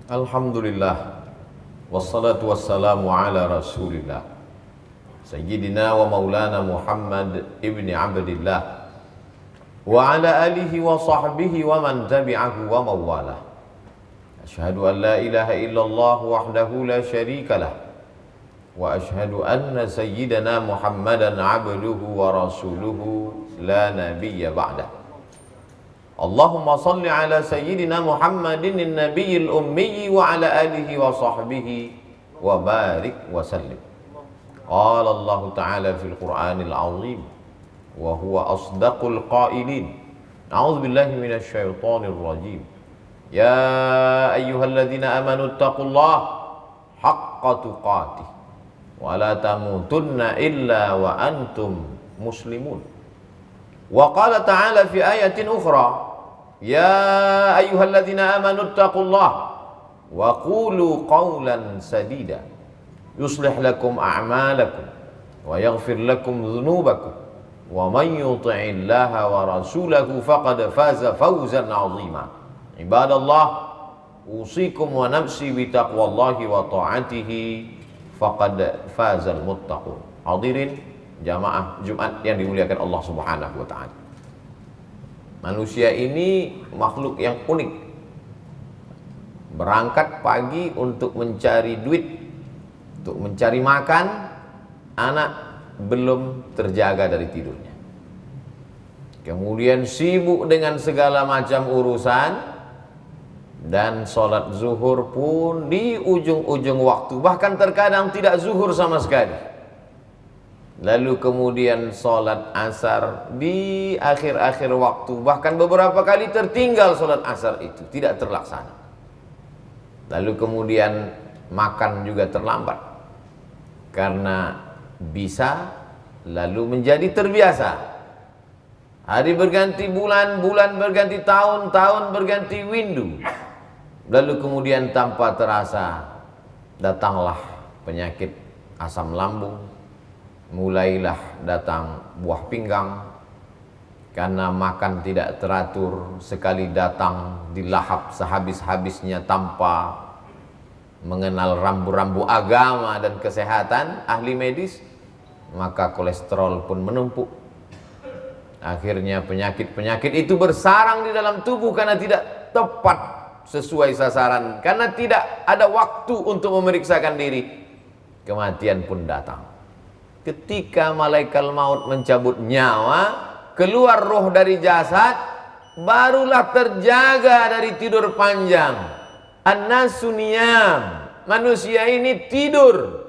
Alhamdulillah, wassalatu wassalamu ala rasulillah Sayyidina wa maulana Muhammad ibni Abdillah wa ala alihi wa sahbihi wa man tabi'ahu wa mawalah. Ashhadu an la ilaha illallah wahdahu la syarika lah wa ashhadu anna sayyidana Muhammadan abduhu wa rasuluhu la nabiyya ba'dah. Allahumma salli ala sayyidina Muhammadin nabiyil ummi wa ala alihi wa sahbihi wa barik wa sallim. Qala Allah Ta'ala fil Qur'anil azim wa huwa asdaqul qailin. A'udzu billahi minasy syaithanir rajim. Ya ayyuhalladzina amanu taqullaha haqqa tuqatih wa la tamutunna illa wa antum muslimun. Wa qala ta'ala fi ayatin ukhra, ya ayyuhalladzina amanu taqullaha wa qulu qawlan sadida yuslih lakum a'malakum wa yaghfir lakum dhunubakum wa man yuti'illaha wa rasulahu faqad faza fawzan 'azima. Ibadallah, usikum wa nafsi bi taqwallahi wa ta'atihi faqad fazal muttaqun. Hadirin jamaah Jumat yang dimuliakan Allah Subhanahu wa taala. Manusia ini makhluk yang unik. Berangkat pagi untuk mencari duit, untuk mencari makan, anak belum terjaga dari tidurnya. Kemudian sibuk dengan segala macam urusan, dan sholat zuhur pun di ujung-ujung waktu, bahkan terkadang tidak zuhur sama sekali. Lalu kemudian sholat asar di akhir-akhir waktu, bahkan beberapa kali tertinggal sholat asar itu, tidak terlaksana. Lalu kemudian makan juga terlambat, karena bisa lalu menjadi terbiasa. Hari berganti bulan, bulan berganti tahun, tahun berganti windu. Lalu kemudian tanpa terasa datanglah penyakit asam lambung, mulailah datang buah pinggang, karena makan tidak teratur, sekali datang dilahap sehabis-habisnya tanpa mengenal rambu-rambu agama dan kesehatan ahli medis, maka kolesterol pun menumpuk. Akhirnya penyakit-penyakit itu bersarang di dalam tubuh karena tidak tepat sesuai sasaran, karena tidak ada waktu untuk memeriksakan diri. Kematian pun datang. Ketika malaikat maut mencabut nyawa, keluar roh dari jasad, barulah terjaga dari tidur panjang. An-nasu niyam, manusia ini tidur.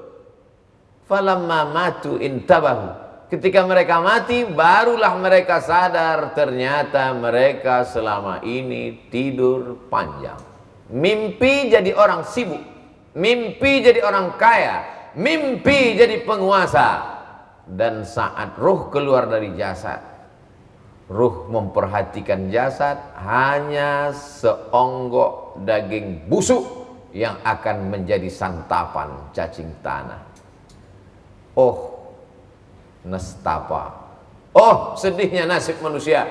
Falamma matu intabahu, ketika mereka mati, barulah mereka sadar ternyata mereka selama ini tidur panjang. Mimpi jadi orang sibuk, mimpi jadi orang kaya, mimpi jadi penguasa. Dan saat ruh keluar dari jasad, ruh memperhatikan jasad hanya seonggok daging busuk yang akan menjadi santapan cacing tanah. Oh nestapa, oh sedihnya nasib manusia.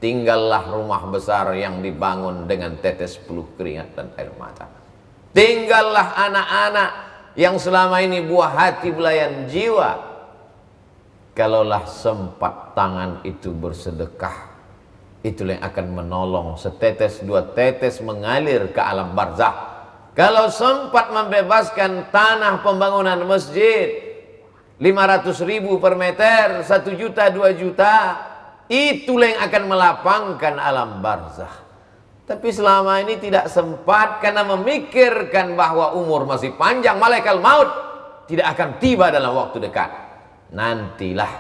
Tinggallah rumah besar yang dibangun dengan tetes peluh keringat dan air mata. Tinggallah anak-anak yang selama ini buah hati belayan jiwa. Kalaulah sempat tangan itu bersedekah, itulah yang akan menolong setetes dua tetes mengalir ke alam barzakh. Kalau sempat membebaskan tanah pembangunan masjid 500.000 per meter, 1 juta, 2 juta, itulah yang akan melapangkan alam barzakh. Tapi selama ini tidak sempat karena memikirkan bahwa umur masih panjang, malaikat maut tidak akan tiba dalam waktu dekat. Nantilah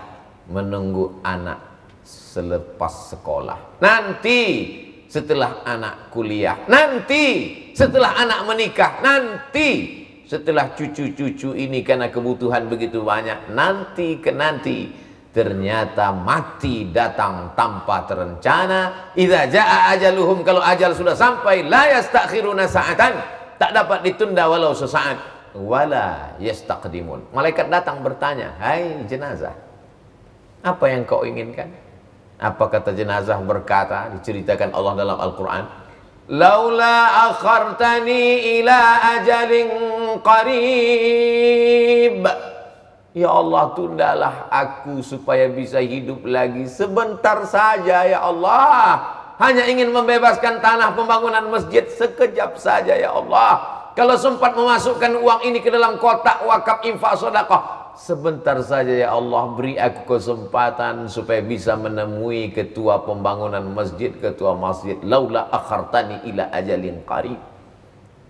menunggu anak selepas sekolah, nanti setelah anak kuliah, nanti setelah anak menikah, nanti setelah cucu-cucu ini karena kebutuhan begitu banyak, nanti ke nanti. Ternyata mati datang tanpa terencana. Idza jaa ajaluhum, kalau ajal sudah sampai, la yastakhiruna sa'atan, tak dapat ditunda walau sesaat, wala yastaqdimun. Malaikat datang bertanya, hai jenazah, apa yang kau inginkan? Apa kata jenazah berkata, diceritakan Allah dalam Al-Quran, laula akhartani ila ajalin qarib. Ya Allah, tundalah aku supaya bisa hidup lagi sebentar saja ya Allah. Hanya ingin membebaskan tanah pembangunan masjid sekejap saja ya Allah. Kalau sempat memasukkan uang ini ke dalam kotak wakaf infak sedekah, sebentar saja ya Allah, beri aku kesempatan supaya bisa menemui ketua pembangunan masjid, ketua masjid. Laula akhartani ila ajalin qarib.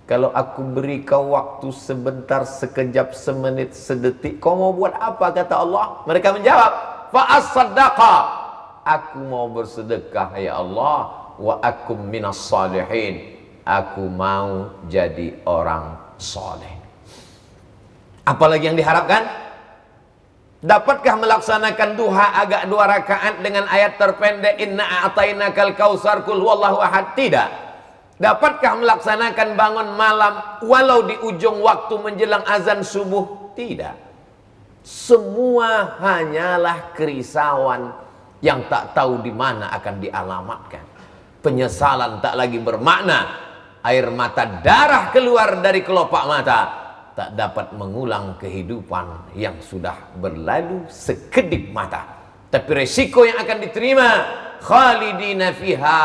Kalau aku beri kau waktu sebentar, sekejap, semenit, sedetik, kau mau buat apa? Kata Allah. Mereka menjawab, fa as-saddaqa, aku mau bersedekah ya Allah, wa akum minas salihin, aku mau jadi orang soleh. Apalagi yang diharapkan? Dapatkah melaksanakan duha agak 2 rakaat dengan ayat terpendek inna a'tainakal kautsar qul huwallahu ahad? Tidak. Dapatkah melaksanakan bangun malam walau di ujung waktu menjelang azan subuh? Tidak. Semua hanyalah kerisauan yang tak tahu di mana akan dialamatkan. Penyesalan tak lagi bermakna. Air mata darah keluar dari kelopak mata tak dapat mengulang kehidupan yang sudah berlalu sekedip mata. Tapi resiko yang akan diterima, khalidina fiha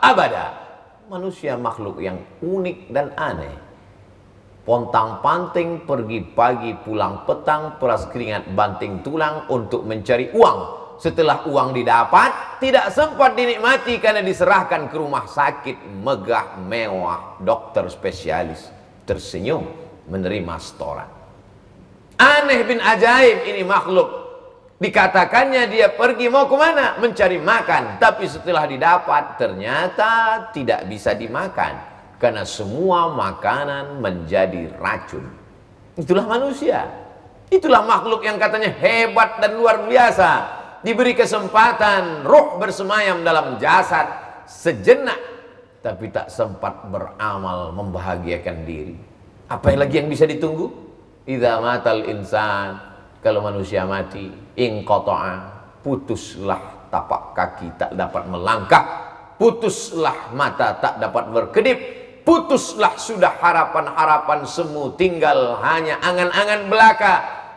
abada. Manusia makhluk yang unik dan aneh. Pontang-panting, pergi pagi pulang petang, peras keringat banting tulang untuk mencari uang. Setelah uang didapat, tidak sempat dinikmati karena diserahkan ke rumah sakit megah mewah, dokter spesialis tersenyum menerima setoran. Aneh bin ajaib ini makhluk. Dikatakannya dia pergi mau kemana? Mencari makan. Tapi setelah didapat ternyata tidak bisa dimakan, karena semua makanan menjadi racun. Itulah manusia. Itulah makhluk yang katanya hebat dan luar biasa. Diberi kesempatan ruh bersemayam dalam jasad sejenak, tapi tak sempat beramal membahagiakan diri. Apa yang lagi yang bisa ditunggu? Idza matal insan, kalau manusia mati, inqata'a, putuslah tapak kaki tak dapat melangkah, putuslah mata tak dapat berkedip, putuslah sudah harapan-harapan semu, tinggal hanya angan-angan belaka.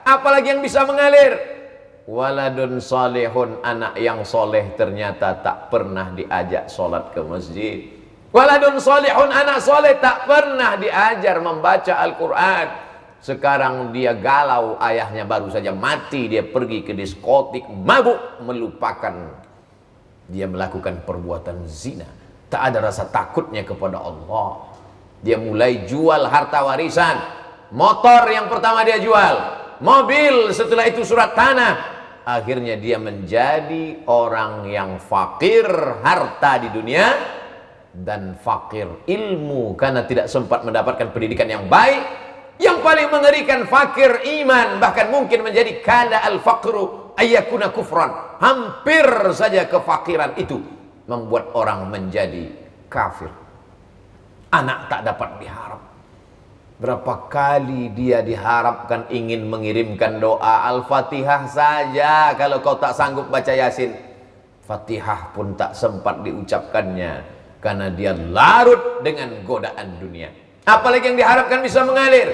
Apalagi yang bisa mengalir? Waladun salihun, anak yang soleh ternyata tak pernah diajak sholat ke masjid. Waladun salihun, anak soleh tak pernah diajar membaca Al-Quran. Sekarang dia galau, ayahnya baru saja mati, dia pergi ke diskotik, mabuk, melupakan dia melakukan perbuatan zina. Tak ada rasa takutnya kepada Allah. Dia mulai jual harta warisan. Motor yang pertama dia jual, mobil, setelah itu surat tanah. Akhirnya dia menjadi orang yang fakir harta di dunia dan fakir ilmu karena tidak sempat mendapatkan pendidikan yang baik. Yang paling mengerikan fakir iman, bahkan mungkin menjadi kada al-faqru ayyakuna kufran. Hampir saja kefakiran itu membuat orang menjadi kafir. Anak tak dapat diharap. Berapa kali dia diharapkan ingin mengirimkan doa Al-Fatihah saja, kalau kau tak sanggup baca Yasin. Fatihah pun tak sempat diucapkannya karena dia larut dengan godaan dunia. Apalagi yang diharapkan bisa mengalir?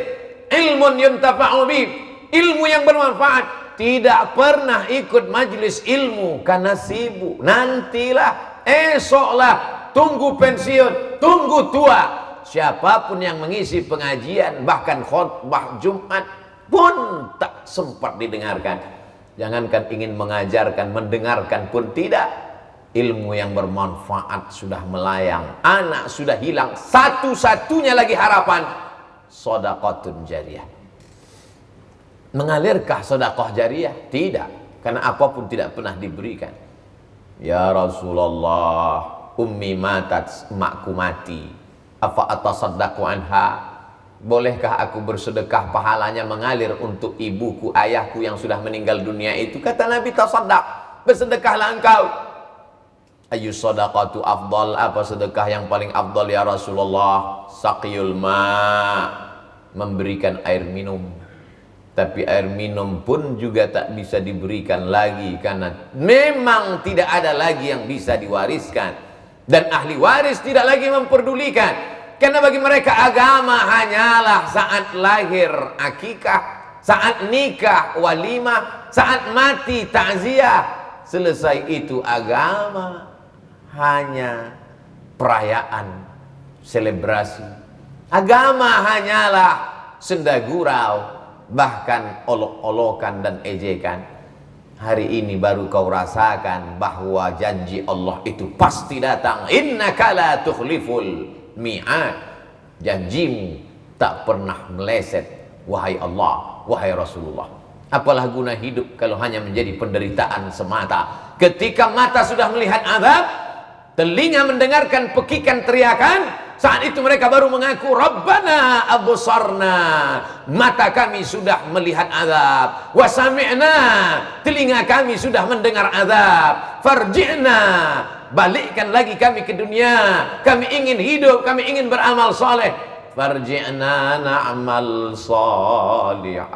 Ilmun yuntafa'u bih, ilmu yang bermanfaat. Tidak pernah ikut majlis ilmu karena sibuk. Nantilah, esoklah, tunggu pensiun, tunggu tua. Siapapun yang mengisi pengajian, bahkan khutbah Jumat pun tak sempat didengarkan. Jangankan ingin mengajarkan, mendengarkan pun tidak. Ilmu yang bermanfaat sudah melayang, anak sudah hilang, satu-satunya lagi harapan sedekahun jariyah. Mengalirkah sedekah jariyah? Tidak, karena apapun tidak pernah diberikan. Ya Rasulullah, ummi matat, emakku mati, afa atasaddaqu anha, bolehkah aku bersedekah, pahalanya mengalir untuk ibuku, ayahku yang sudah meninggal dunia itu? Kata Nabi, tasaddaq, bersedekahlah engkau. Ayu sadaqatu afdal, apa sedekah yang paling afdal ya Rasulullah? Saqiyul ma, memberikan air minum. Tapi air minum pun juga tak bisa diberikan lagi karena memang tidak ada lagi yang bisa diwariskan. Dan ahli waris tidak lagi memperdulikan, karena bagi mereka agama hanyalah saat lahir akikah, saat nikah walimah, saat mati takziah. Selesai itu agama hanya perayaan, selebrasi. Agama hanyalah senda gurau, bahkan olok-olokan dan ejekan. Hari ini baru kau rasakan bahwa janji Allah itu pasti datang. Innaka la tukhliful mi'ad. Janjimu tak pernah meleset, wahai Allah, wahai Rasulullah. Apalah guna hidup kalau hanya menjadi penderitaan semata. Ketika mata sudah melihat azab, telinga mendengarkan pekikan teriakan, saat itu mereka baru mengaku, Rabbana absarna, mata kami sudah melihat azab, wa sami'na, telinga kami sudah mendengar azab, farji'na, balikkan lagi kami ke dunia, kami ingin hidup, kami ingin beramal soleh, farji'na na'mal salihah,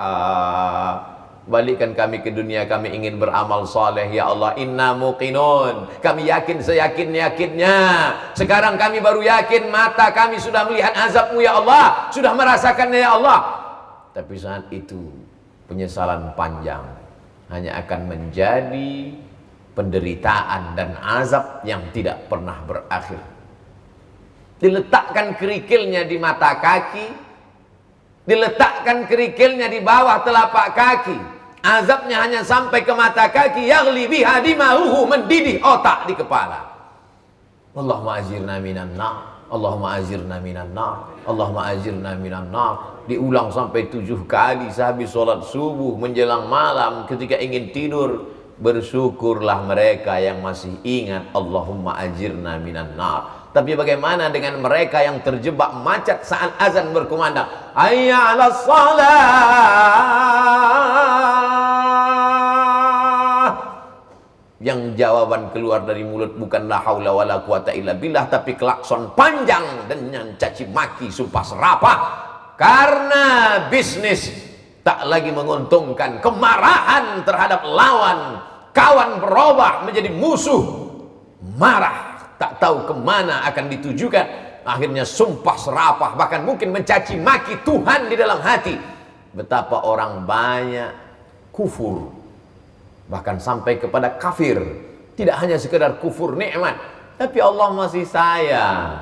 balikkan kami ke dunia, kami ingin beramal saleh ya Allah. Inna muqinun, kami yakin seyakin-yakinnya. Sekarang kami baru yakin, mata kami sudah melihat azabmu ya Allah, sudah merasakannya ya Allah. Tapi saat itu penyesalan panjang hanya akan menjadi penderitaan dan azab yang tidak pernah berakhir. Diletakkan kerikilnya di mata kaki, diletakkan kerikilnya di bawah telapak kaki, azabnya hanya sampai ke mata kaki, yaghli biha dima'uhu, mendidih otak di kepala. Allahumma ajirna minan nar, Allahumma ajirna minan nar, Allahumma ajirna minan nar. Diulang sampai 7 kali sehabis sholat subuh menjelang malam. Ketika ingin tidur, bersyukurlah mereka yang masih ingat Allahumma ajirna minan nar. Tapi bagaimana dengan mereka yang terjebak macet saat azan berkumandang? Hayya 'alas shalah. Yang jawaban keluar dari mulut bukan la haula wala quwata illa billah, tapi klakson panjang dengan caci maki, sumpah serapah. Karena bisnis tak lagi menguntungkan, kemarahan terhadap lawan, kawan berubah menjadi musuh, marah, tak tahu kemana akan ditujukan. Akhirnya sumpah serapah, bahkan mungkin mencaci maki Tuhan di dalam hati. Betapa orang banyak kufur, bahkan sampai kepada kafir. Tidak hanya sekedar kufur nikmat, tapi Allah masih sayang,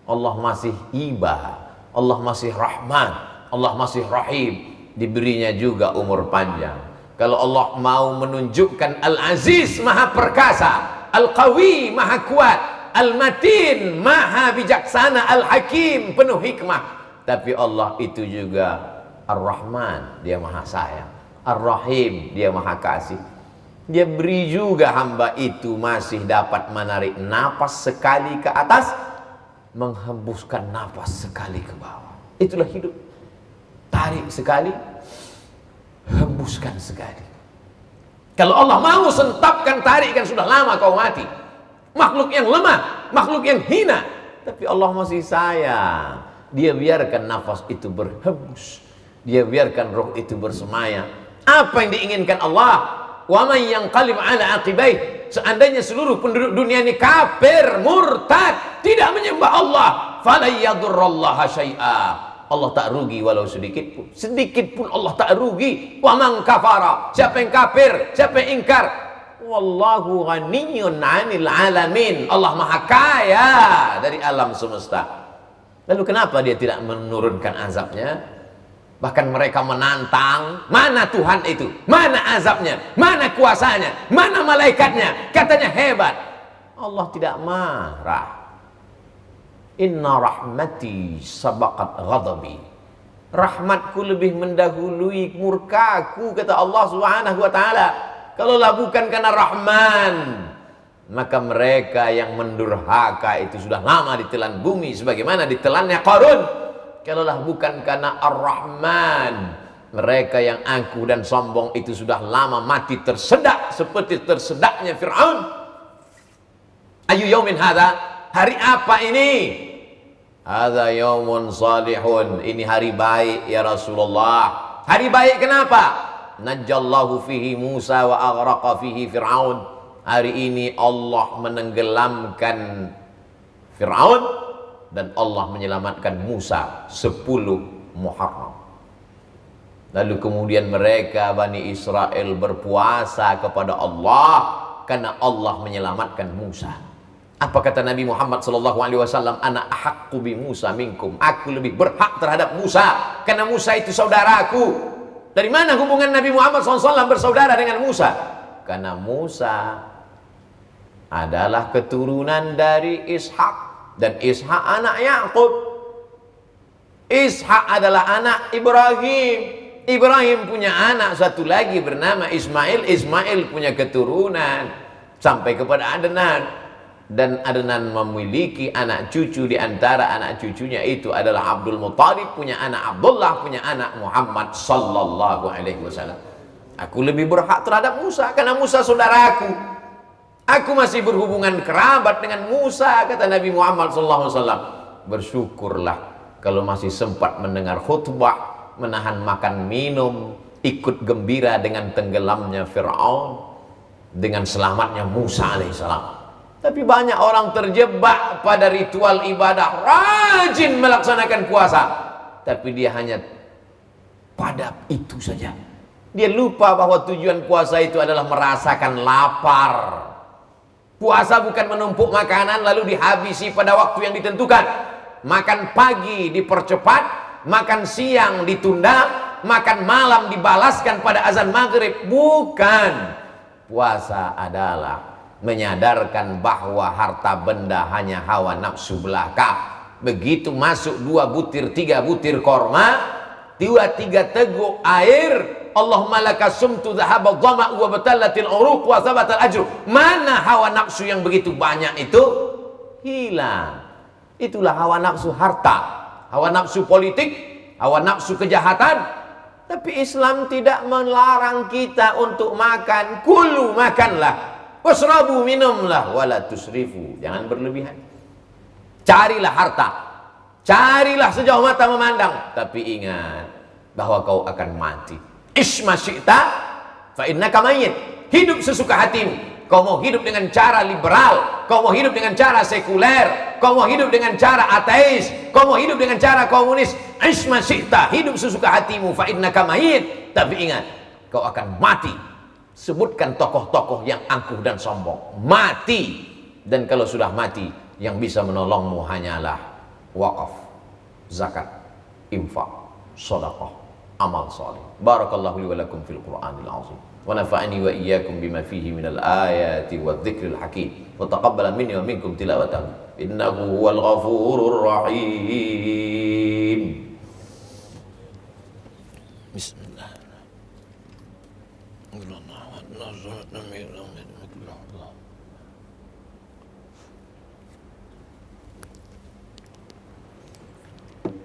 Allah masih iba, Allah masih rahman, Allah masih rahim. Diberinya juga umur panjang. Kalau Allah mau menunjukkan Al-Aziz maha perkasa, Al-Qawi maha kuat, Al-Matin maha bijaksana, Al-Hakim penuh hikmah. Tapi Allah itu juga Ar-Rahman, dia maha sayang, Ar-Rahim, dia maha kasih. Dia beri juga hamba itu masih dapat menarik napas sekali ke atas, menghembuskan napas sekali ke bawah. Itulah hidup. Tarik sekali, hembuskan sekali. Kalau Allah mau sentapkan, tarikkan, sudah lama kau mati. Makhluk yang lemah, makhluk yang hina, tapi Allah masih sayang. Dia biarkan nafas itu berhembus, dia biarkan roh itu bersemayam. Apa yang diinginkan Allah? Wa man yanqalib ala aqibaih, seandainya seluruh penduduk dunia ini kafir, murtad, tidak menyembah Allah, fala yadurrallaha syai'a, Allah tak rugi walau sedikit pun. Sedikit pun Allah tak rugi. Wa man kafara, siapa yang kafir, siapa yang ingkar, wallahu ghaniyyun 'anil 'alamin, Allah maha kaya dari alam semesta. Lalu kenapa dia tidak menurunkan azabnya? Bahkan mereka menantang, mana Tuhan itu, mana azabnya, mana kuasanya, mana malaikatnya, katanya hebat. Allah tidak marah. Inna rahmati sabaqat ghadabi, rahmatku lebih mendahului murkaku, kata Allah Subhanahu wa taala. Kalaulah bukan karena Rahman, maka mereka yang mendurhaka itu sudah lama ditelan bumi sebagaimana ditelannya Qarun. Kalaulah bukan karena Ar-Rahman, mereka yang angkuh dan sombong itu sudah lama mati tersedak seperti tersedaknya Fir'aun. Ayu yaumin hadza, hari apa ini? Hadza yaumun salihun, ini hari baik ya Rasulullah. Hari baik kenapa? Najjallahu fihi Musa wa aghraqa fihi Fir'aun. Hari ini Allah menenggelamkan Fir'aun, dan Allah menyelamatkan Musa 10 Muharram. Lalu kemudian mereka Bani Israel berpuasa kepada Allah karena Allah menyelamatkan Musa. Apa kata Nabi Muhammad SAW? Ana ahaqqu bi Musa minkum. Aku lebih berhak terhadap Musa karena Musa itu saudaraku. Dari mana hubungan Nabi Muhammad SAW bersaudara dengan Musa? Karena Musa adalah keturunan dari Ishak, dan Ishak anak Yakub. Ishak adalah anak Ibrahim. Ibrahim punya anak satu lagi bernama Ismail. Ismail punya keturunan sampai kepada Adnan, dan Adnan memiliki anak cucu. Di antara anak cucunya itu adalah Abdul Muttalib, punya anak Abdullah, punya anak Muhammad sallallahu alaihi wasallam. Aku lebih berhak terhadap Musa karena Musa saudaraku. Aku masih berhubungan kerabat dengan Musa, kata Nabi Muhammad sallallahu alaihi wasallam. Bersyukurlah kalau masih sempat mendengar khutbah, menahan makan minum, ikut gembira dengan tenggelamnya Fir'aun, dengan selamatnya Musa alaihissalam. Tapi banyak orang terjebak pada ritual ibadah, rajin melaksanakan puasa, tapi dia hanya pada itu saja. Dia lupa bahwa tujuan puasa itu adalah merasakan lapar. Puasa bukan menumpuk makanan lalu dihabisi pada waktu yang ditentukan. Makan pagi dipercepat, makan siang ditunda, makan malam dibalaskan pada azan maghrib. Bukan. Puasa adalah menyadarkan bahwa harta benda hanya hawa nafsu belaka. Begitu masuk 2 butir 3 butir korma, 2-3 teguk air, Allahumma laka sumtu dhahaba dhama wa batalatil uruq wa thabatal ajru. Mana hawa nafsu yang begitu banyak itu? Hilang. Itulah hawa nafsu harta, hawa nafsu politik, hawa nafsu kejahatan. Tapi Islam tidak melarang kita untuk makan. Kulu, makanlah. Wasrabu, minumlah. Wala tusrifu, jangan berlebihan. Carilah harta, carilah sejauh mata memandang, tapi ingat bahwa kau akan mati. Isma syi'ta fa innaka mayyit. Hidup sesuka hatimu. Kau mau hidup dengan cara liberal, kau mau hidup dengan cara sekuler, kau mau hidup dengan cara ateis, kau mau hidup dengan cara komunis. Isma syi'ta, hidup sesuka hatimu, fa innaka mayyit. Tapi ingat, kau akan mati. Sebutkan tokoh-tokoh yang angkuh dan sombong, mati. Dan kalau sudah mati, yang bisa menolongmu hanyalah wakaf, zakat, infak, sedekah, amal saleh. Barakallahu li wa lakum fil Qur'anil azim. Wa nafa'ani wa iyyakum bima fihi minal ayati wadh-dhikril hakim. Wa taqabbala minni wa minkum tilawatahu. Innahu huwal ghafurur rahim. Bismillah.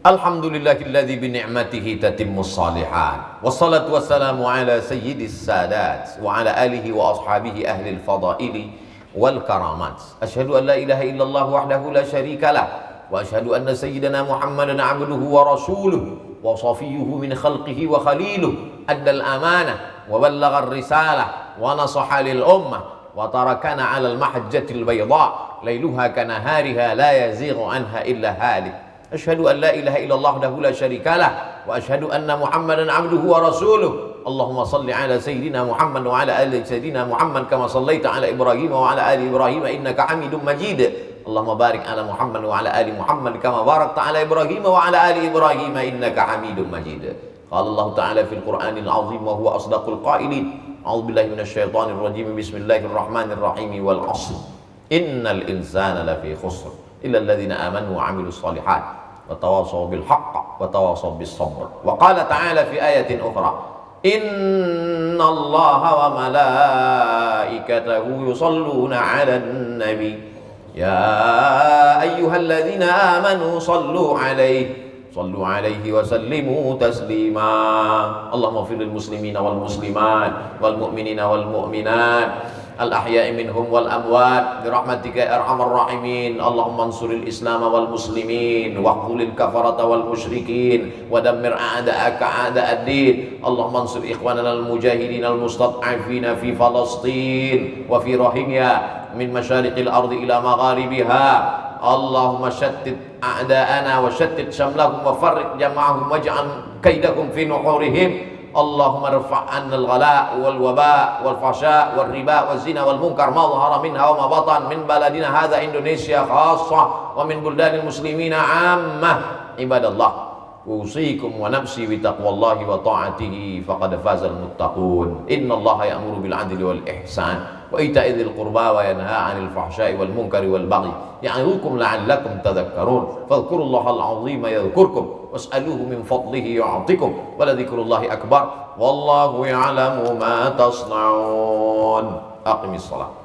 Alhamdulillahilladzi bi ni'matihi tatimmus shalihat. Wassalatu wassalamu ala sayyidis sadat wa ala alihi wa ashabihi ahlil fadaili wal karamat. Asyhadu an la ilaha illallah wahdahu la syarika lah, wa asyhadu anna sayyidana Muhammadan abduhu wa rasuluhu wa safiyyuhu min khalqihi wa khaliluhu. Addal amanah wa ballagha ar-risalah wa nasaha lil ummah wa tarakana 'alal mahajjatil bayda lailuha kanahariha la yazighu anha illa halik. Asyhadu an la ilaha illallah wahdahu la syarika lah, wa asyhadu anna Muhammadan abduhu wa rasuluh. Allahumma salli ala sayyidina Muhammad wa ala ali sayyidina Muhammad kama sallaita ala Ibrahim wa ala ali Ibrahim innaka Hamidum Majid. Allahumma barik ala Muhammad wa ala ali Muhammad kama barakta ala Ibrahim wa ala ali Ibrahim innaka Hamidum Majid. Qala Allah ta'ala fil Qur'anil azim wa huwa asdaqul qailin. A'udzu billahi minasyaitonir rajim. Bismillahirrahmanirrahim. Wal 'ashr. Innal insana lafi khusr illa alladhina amanu wa 'amilus shalihat wa tawasaw bil haqq wa tawasaw bis sabr. Wa qala ta'ala fi ayatin ukhra, innallaha wa malaikatahu yusalluna 'alan nabi ya ayyuhalladzina amanu sallu 'alaihi wa sallimu taslima. Allahumma ighfir lil muslimina wal muslimat wal mu'minina wal mu'minat al-ahya'i minhum wal amwat birahmatika ya arhamar rahimin. Allahumma ansuril islam wal muslimin waqtulil kafarata wal musyrikin wa dammir a'da'aka a'da'ad-din. Allahumma ansur ikhwanana al mujahidin al mustad'afina fi Falastin wa fi Rohingya min masyariqil ardi ila magharibiha. Allahumma syattid a'da'ana wa syattid syamlahum wa farriq jama'ahum waj'al kaidahum fi nuhurihim. Allahumma rfa' 'anna al-ghala' wal waba' wal fahsya' wal riba wal zina wal munkar ma dhahara minha wa ma batan min baladina hadha Indonesia khassah wa min buldanil muslimina 'ammah. Ibadallah, usikum wa nafsi bi taqwallahi wa ta'atihi faqad fazal muttaqun. Innallaha ya'muru bil 'adli wal ihsan wa ita'i dzil qurba wa yanha 'anil fahsya'i wal munkari wal baghi ya'idukum la'allakum tadhakkarun. Fadhkurullahal 'azima yadhkurkum was'aluhu min fadlihi yu'tikum wa la dzikrullahi akbar wallahu ya'lamu ma tasna'un. Aqimis shalah.